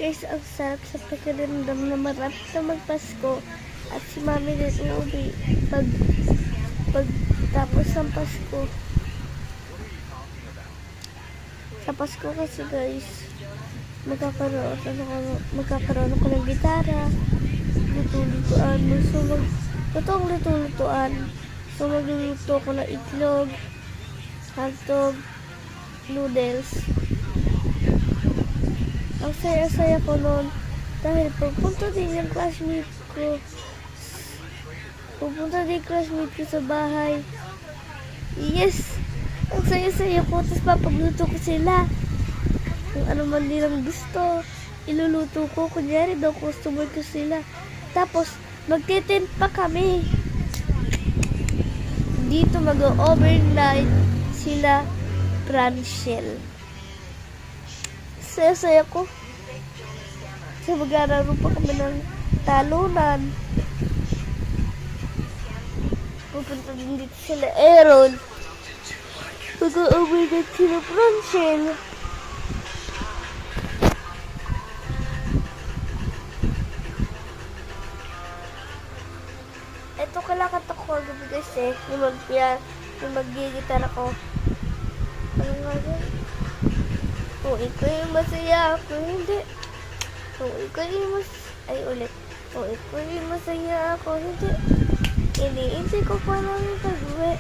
Guys, ang sarap sa pakiramdam na marami na magpasko at si Mami din uuwi pag tapos ng Pasko. Sa Pasko kasi guys, magkakaroon ako ng gitara, luto-lutuan, totoong luto-lutuan. So magluluto ako ng itlog, hotdog, noodles. Ang saya-saya ko noon dahil pupunta din yung classmate ko. Sa bahay. Yes! Ang saya-saya ko. Tapos papagluto ko sila. Kung ano man nilang gusto, iluluto ko. Kunyari daw customer ko sila. Tapos, magtitent pa kami. Dito mag-overnight sila Pranshell. Saya-saya ko. Kasi maglalaro pa kami ng talunan. Pupunta din dito sila Aaron. Mag-overnight sila Pranshell. Ito kalakat ako gabi kasi yung mag-gitar ako. Ano nga yun? Kung ikaw yung masaya, ako hindi. Kung ikaw yung masaya, ako hindi. Iniintay ko pa namin pag-uwi.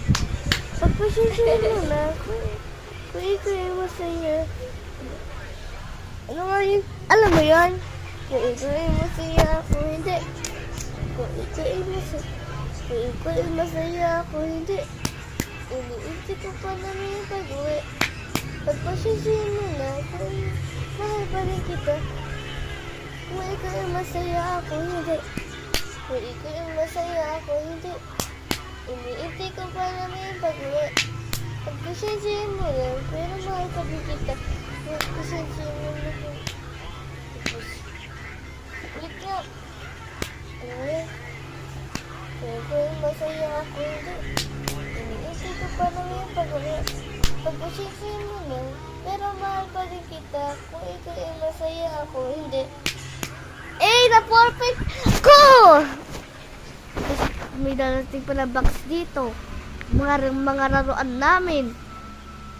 Pagpasensya mo na, kung ikaw yung masaya. Ano nga yun? Alam mo yun? Kung ikaw yung masaya, ako hindi. Kung ikaw yung masaya, ako hindi. Iniintay ko pa namin pag-uwi. Pagpasensya mo na, kung mahal pa rin kita. Kung ikaw yung masaya, ako hindi. Kung ikaw yung masaya, ako hindi. Iniintay ko pa namin pag-uwi. Pagpasensya mo lang, pero mahal pa rin kita. Pagpasensya mo na po. Ulit nga. Ano yan? Kung ikaw yung masaya, ako hindi. Iniintay ko pa namin pag-uwi. Pagpasensya mo lang, pero mahal pa rin kita. Kung ikaw yung masaya, ako hindi. Na-perfect ko! May darating pala box dito. Mga laruan namin.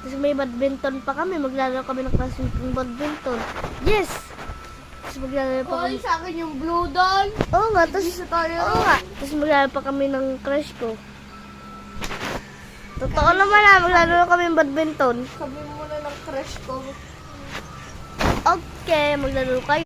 Tapos may badminton pa kami. Maglalaro kami ng classmate ng badminton. Yes! Tapos maglalaro pa kami. Sa akin yung blue doll. Oo nga. Tapos maglalaro pa kami ng crush ko. Totoo naman maglalaro kami ng badminton. Sabi mo na ng crush ko. Okay, maglalaro kayo.